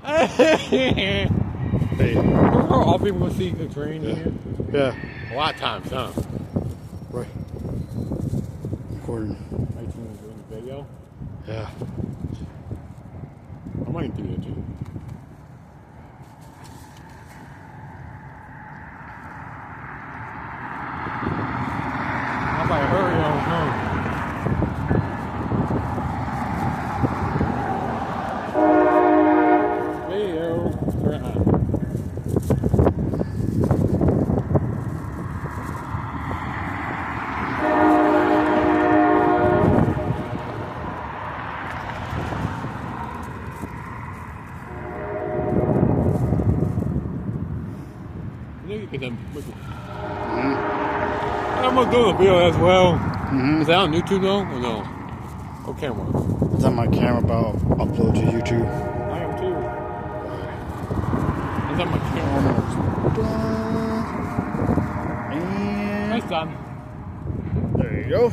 Hey. Remember how all people will see the train here? Yeah. A lot of times, huh? Right. Recording. 19 doing the video. Yeah. I might do that too. How about I hurry on home? Video. Turn on. I'm gonna do the video as well. Is that on YouTube though, or no? What camera? It's on my camera, but I'll upload to YouTube. I am too. It's on my camera. And Nice done. there you go.